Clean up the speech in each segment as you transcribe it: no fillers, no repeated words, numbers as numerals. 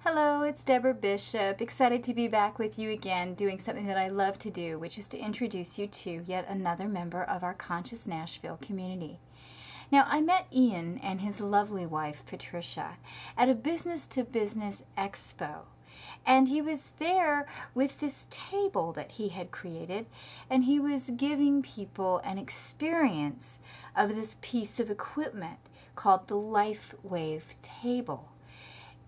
Hello, it's Deborah Bishop. Excited to be back with you again doing something that I love to do, which is to introduce you to yet another member of our Conscious Nashville community. Now, I met Ian and his lovely wife, Patricia, at a business-to-business expo. And he was there with this table that he had created, and he was giving people an experience of this piece of equipment called the LifeWave table.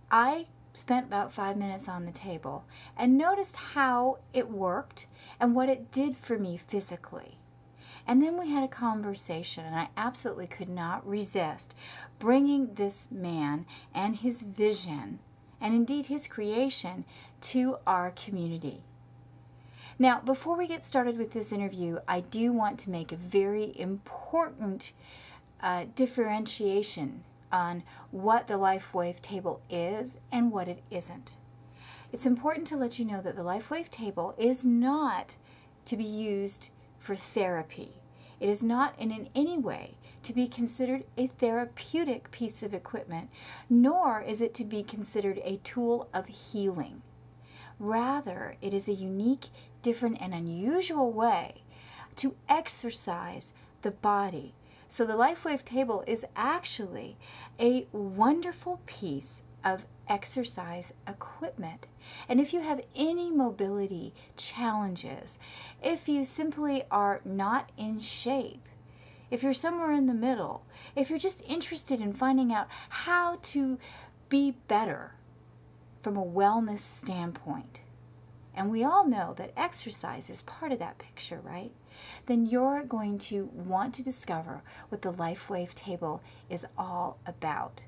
I spent about 5 minutes on the table and noticed how it worked and what it did for me physically. And then we had a conversation, and I absolutely could not resist bringing this man and his vision, and indeed his creation, to our community. Now, before we get started with this interview, I do want to make a very important differentiation on what the LifeWave table is and what it isn't. It's important to let you know that the LifeWave table is not to be used for therapy. It is not in any way to be considered a therapeutic piece of equipment, nor is it to be considered a tool of healing. Rather, it is a unique, different, and unusual way to exercise the body. So the LifeWave table is actually a wonderful piece of exercise equipment. And if you have any mobility challenges, if you simply are not in shape, if you're somewhere in the middle, if you're just interested in finding out how to be better from a wellness standpoint, and we all know that exercise is part of that picture, right? Then you're going to want to discover what the LifeWave table is all about.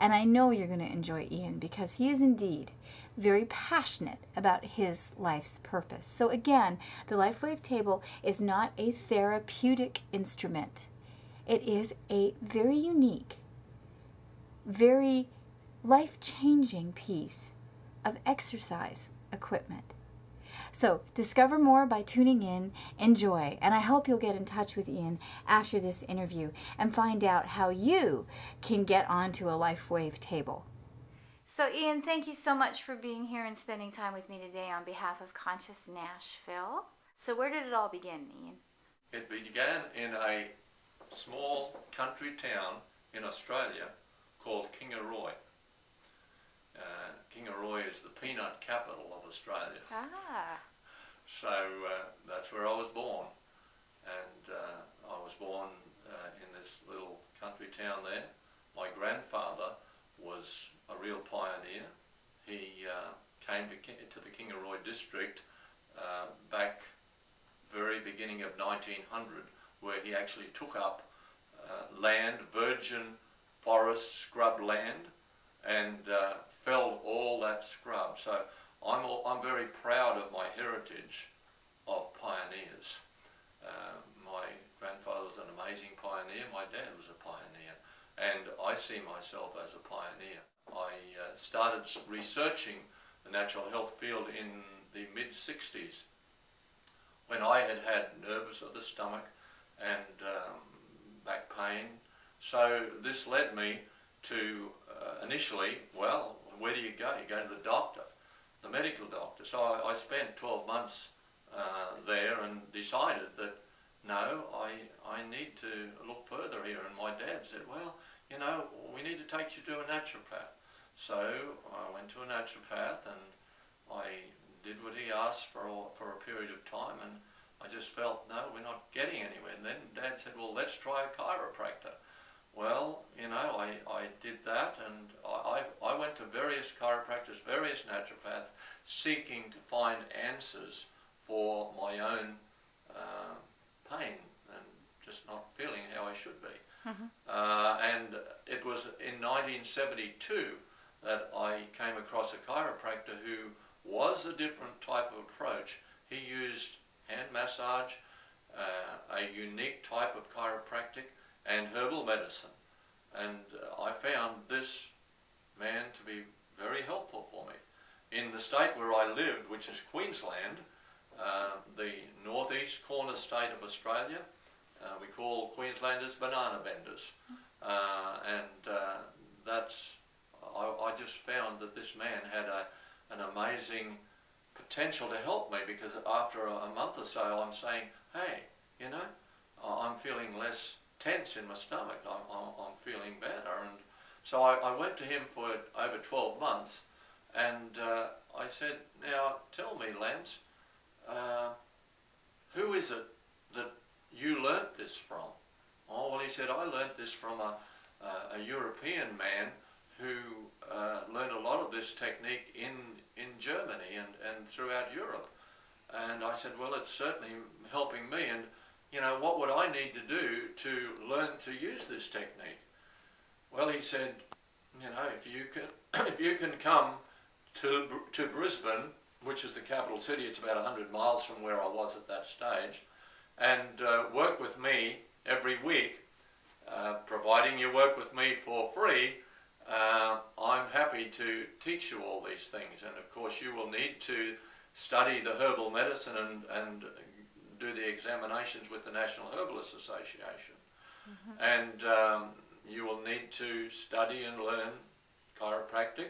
And I know you're going to enjoy Ian because he is indeed very passionate about his life's purpose. So again, the LifeWave table is not a therapeutic instrument. It is a very unique, very life-changing piece of exercise equipment. So discover more by tuning in, enjoy, and I hope you'll get in touch with Ian after this interview and find out how you can get onto a LifeWave table. So Ian, thank you so much for being here and spending time with me today on behalf of Conscious Nashville. So where did it all begin, Ian? It began in a small country town in Australia called Kingaroy. Kingaroy is the peanut capital of Australia. So that's where I was born, and I was born in this little country town there. My grandfather was a real pioneer. He came to the Kingaroy district back very beginning of 1900, where he actually took up land, virgin forest, scrub land, and felled all that scrub. So I'm very proud of my heritage of pioneers. My grandfather was an amazing pioneer, my dad was a pioneer, and I see myself as a pioneer. I started researching the natural health field in the mid-60s when I had nerves of the stomach and back pain. So this led me to initially, well, where do you go? You go to the doctor, the medical doctor. So I spent 12 months there and decided that no, I need to look further here. And my dad said, well, you know, we need to take you to a naturopath. So I went to a naturopath and I did what he asked for a period of time, and I just felt, no, we're not getting anywhere. And then Dad said, well, let's try a chiropractor. Well, you know, I did that, and I went to various chiropractors, various naturopaths, seeking to find answers for my own pain and just not feeling how I should be. And it was in 1972 that I came across a chiropractor who was a different type of approach. He used hand massage, a unique type of chiropractic, and herbal medicine. And I found this man to be very helpful for me. In the state where I lived, which is Queensland, the northeast corner state of Australia, we call Queenslanders banana benders. And that's I just found that this man had an amazing potential to help me, because after a month or so I'm saying, hey, you know, I'm feeling less tense in my stomach, I'm feeling better. And so I went to him for over 12 months, and I said, now tell me, Lance, who is it that you learnt this from? Oh, well, he said, I learnt this from a European man who learned a lot of this technique in Germany and throughout Europe. And I said, well, it's certainly helping me, and you know, what would I need to do to learn to use this technique? Well, he said, you know, if you can come to Brisbane, which is the capital city, it's about 100 miles from where I was at that stage, and work with me every week, providing you work with me for free, I'm happy to teach you all these things. And of course you will need to study the herbal medicine and do the examinations with the National Herbalist Association. Mm-hmm. And you will need to study and learn chiropractic.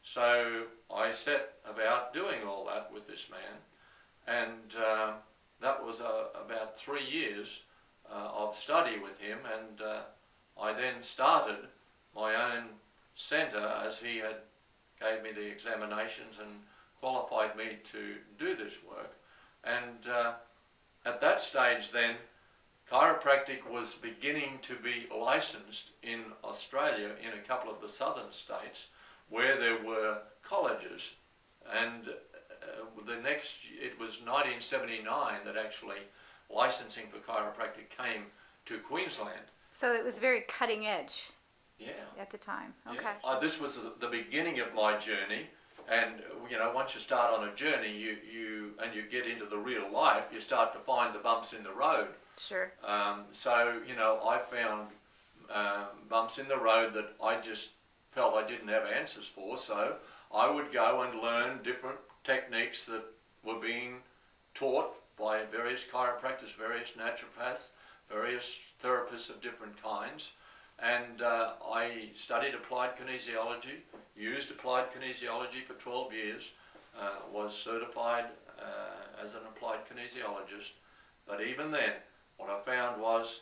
So I set about doing all that with this man, and that was about 3 years of study with him, and I then started my own centre, as he had gave me the examinations and qualified me to do this work. And at that stage then, chiropractic was beginning to be licensed in Australia in a couple of the southern states where there were colleges. And it was 1979 that actually licensing for chiropractic came to Queensland. So it was very cutting edge. Yeah. At the time. Okay. Yeah. This was the beginning of my journey. And you know, once you start on a journey, you get into the real life, you start to find the bumps in the road. Sure. So you know, I found bumps in the road that I just felt I didn't have answers for. So I would go and learn different techniques that were being taught by various chiropractors, various naturopaths, various therapists of different kinds. And I studied applied kinesiology, used applied kinesiology for 12 years, was certified as an applied kinesiologist. But even then, what I found was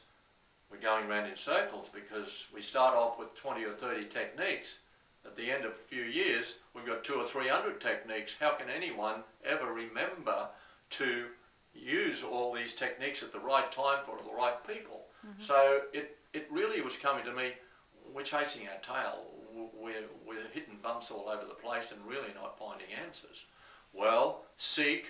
we're going round in circles, because we start off with 20 or 30 techniques. At the end of a few years, we've got 200 or 300 techniques. How can anyone ever remember to use all these techniques at the right time for the right people? Mm-hmm. So it really was coming to me, we're chasing our tail, we're hitting bumps all over the place and really not finding answers. Well, seek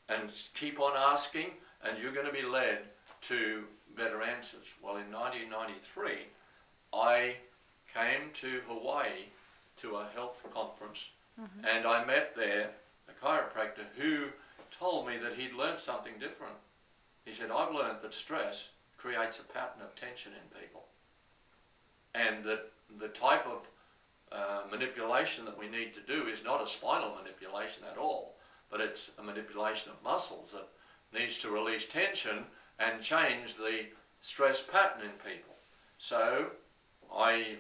and keep on asking, and you're going to be led to better answers. Well, in 1993, I came to Hawaii to a health conference, mm-hmm. and I met there a chiropractor who told me that he'd learned something different. He said, I've learned that stress creates a pattern of tension in people, and that the type of manipulation that we need to do is not a spinal manipulation at all, but it's a manipulation of muscles that needs to release tension and change the stress pattern in people. So I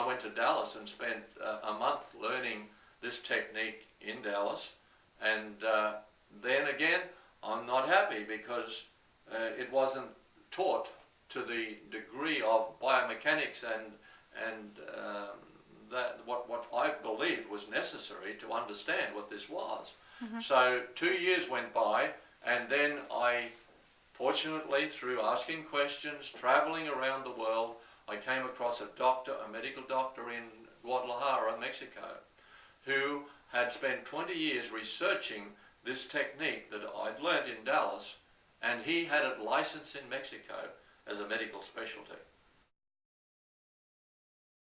went to Dallas and spent a month learning this technique in Dallas, and then again I'm not happy, because it wasn't taught to the degree of biomechanics and that what I believed was necessary to understand what this was. Mm-hmm. So 2 years went by, and then I, fortunately, through asking questions, traveling around the world, I came across a medical doctor in Guadalajara, Mexico, who had spent 20 years researching this technique that I'd learned in Dallas, and he had it licensed in Mexico as a medical specialty.